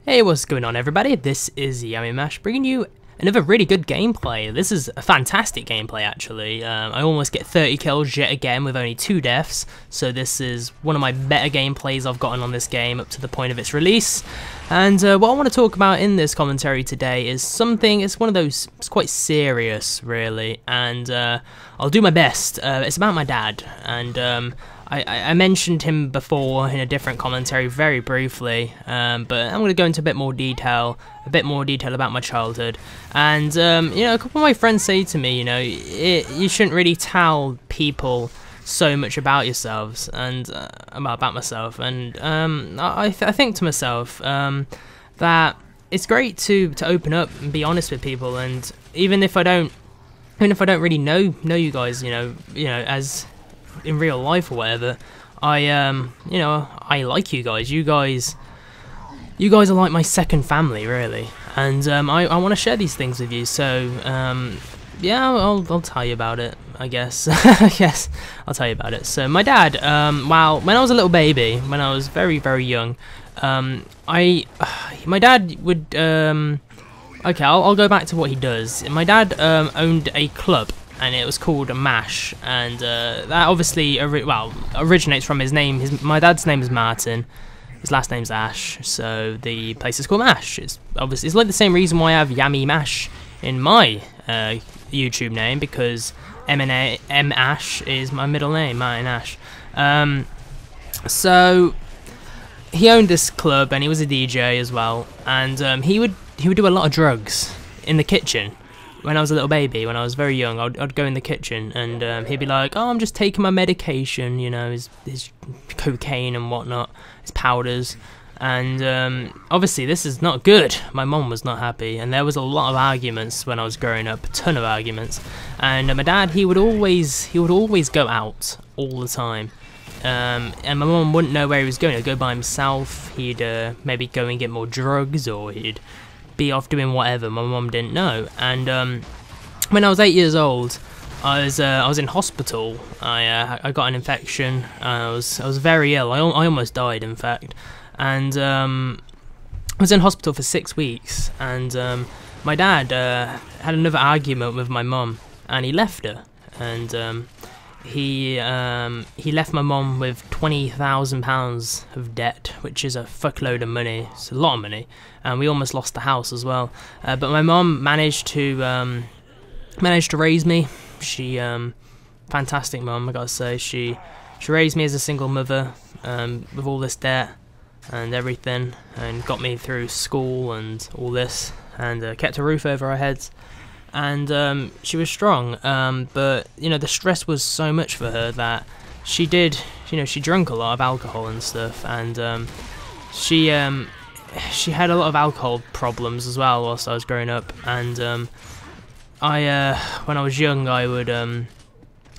Hey, what's going on everybody? This is yamimash bringing you another really good gameplay. This is a fantastic gameplay actually. I almost get 30 kills yet again with only 2 deaths, so this is one of my better gameplays I've gotten on this game up to the point of its release. And what I want to talk about in this commentary today is something, it's one of those, it's quite serious really, and I'll do my best. It's about my dad, and I mentioned him before in a different commentary very briefly, but I'm going to go into a bit more detail about my childhood. And you know, a couple of my friends say to me, you know, you shouldn't really tell people so much about yourselves and about myself. And I think to myself that it's great to open up and be honest with people. And even if I don't really know you guys, you know, as in real life or whatever, I you know, I like you guys. You guys are like my second family really, and I want to share these things with you. So yeah, I'll tell you about it, I guess. Yes, I'll tell you about it. So my dad, well, when I was a little baby, when I was very young, my dad would okay, I'll go back to what he does. My dad owned a club, and it was called MASH, and that obviously originates from his name. My dad's name is Martin, his last name's Ash, so the place is called MASH. It's obviously, it's like the same reason why I have yamimash in my YouTube name, because M Ash is my middle name, Martin Ash. So he owned this club, and he was a DJ as well, and he would do a lot of drugs in the kitchen. When I was a little baby, when I was very young, I'd go in the kitchen, and he'd be like, "Oh, I'm just taking my medication," you know, his cocaine and whatnot, his powders, and obviously this is not good. My mom was not happy, and there was a lot of arguments when I was growing up, a ton of arguments. And my dad, he would always go out all the time, and my mom wouldn't know where he was going. He'd go by himself. He'd maybe go and get more drugs, or he'd be off doing whatever. My mum didn't know. And when I was 8 years old, I was in hospital. I got an infection. I was very ill. I almost died, in fact. And I was in hospital for 6 weeks. And my dad had another argument with my mum, and he left her. And he left my mum with £20,000 of debt, which is a fuckload of money. It's a lot of money, and we almost lost the house as well. But my mum managed to raise me. She fantastic mum, I gotta say. She raised me as a single mother, with all this debt and everything, and got me through school and all this, and kept a roof over our heads. And she was strong, but you know, the stress was so much for her that she drank a lot of alcohol and stuff, and she had a lot of alcohol problems as well whilst I was growing up. And when I was young, I would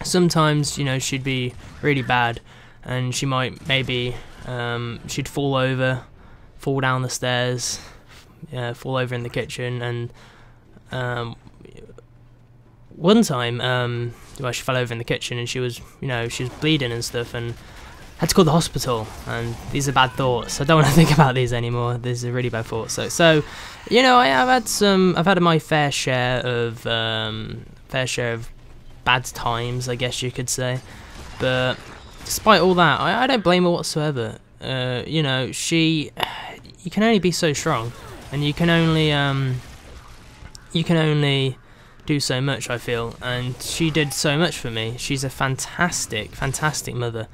sometimes, you know, she'd be really bad, and she might she'd fall down the stairs, fall over in the kitchen, and one time, well, she fell over in the kitchen, and she was bleeding and stuff, and had to call the hospital. And these are bad thoughts. I don't want to think about these anymore. These are really bad thoughts. So you know, I've had my fair share of bad times, I guess you could say. But despite all that, I don't blame her whatsoever. You know, you can only be so strong, and you can only do so much, I feel, and she did so much for me. She's a fantastic mother.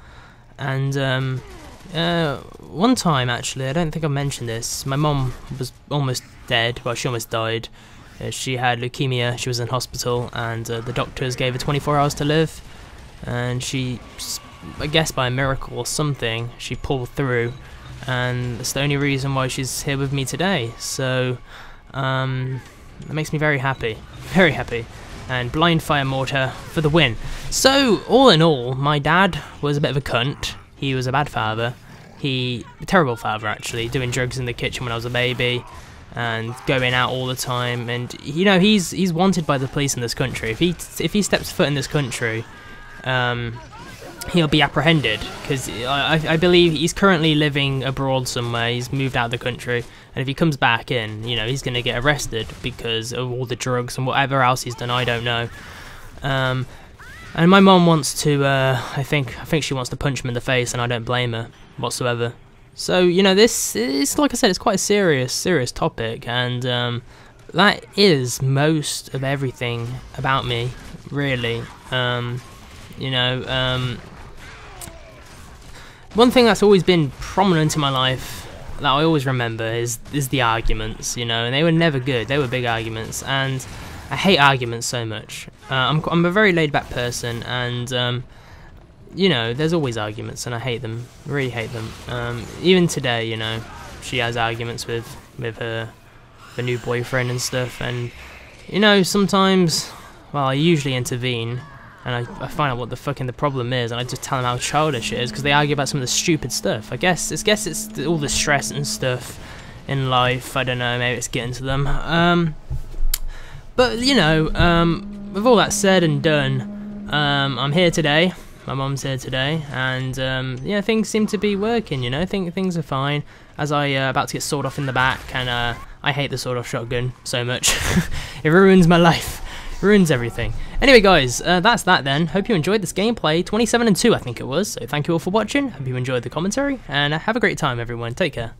And one time, actually, I don't think I mentioned this, my mom was almost dead. Well, she almost died. She had leukemia. She was in hospital, and the doctors gave her 24 hours to live, and she, I guess by a miracle or something, she pulled through, and that's the only reason why she's here with me today. So that makes me very happy, and blind fire mortar for the win. So all in all, my dad was a bit of a cunt. He was a bad father. A terrible father actually, doing drugs in the kitchen when I was a baby, and going out all the time. And you know, he's wanted by the police in this country. If he steps foot in this country, he'll be apprehended, because I believe he's currently living abroad somewhere. He's moved out of the country, and if he comes back in, you know, he's going to get arrested because of all the drugs and whatever else he's done. I don't know. And my mom wants to, I think she wants to punch him in the face, and I don't blame her whatsoever. So, you know, this is, like I said, it's quite a serious topic, and that is most of everything about me, really. You know, one thing that's always been prominent in my life that I always remember is the arguments, you know, and they were never good. They were big arguments, and I hate arguments so much. I'm a very laid-back person, and you know, there's always arguments, and I hate them, really hate them. Even today, you know, she has arguments with her new boyfriend and stuff, and you know, sometimes, well, I usually intervene, and I find out what the fucking the problem is, and I just tell them how childish it is, because they argue about some of the stupid stuff. I guess it's all the stress and stuff in life. I don't know, maybe it's getting to them. But you know, with all that said and done, I'm here today. My mom's here today, and yeah, things seem to be working. You know, things are fine. As I about to get sawed off in the back, and I hate the sawed-off shotgun so much. It ruins my life. Ruins everything. Anyway, guys, that's that then. Hope you enjoyed this gameplay. 27-2, I think it was. So thank you all for watching. Hope you enjoyed the commentary, and have a great time, everyone. Take care.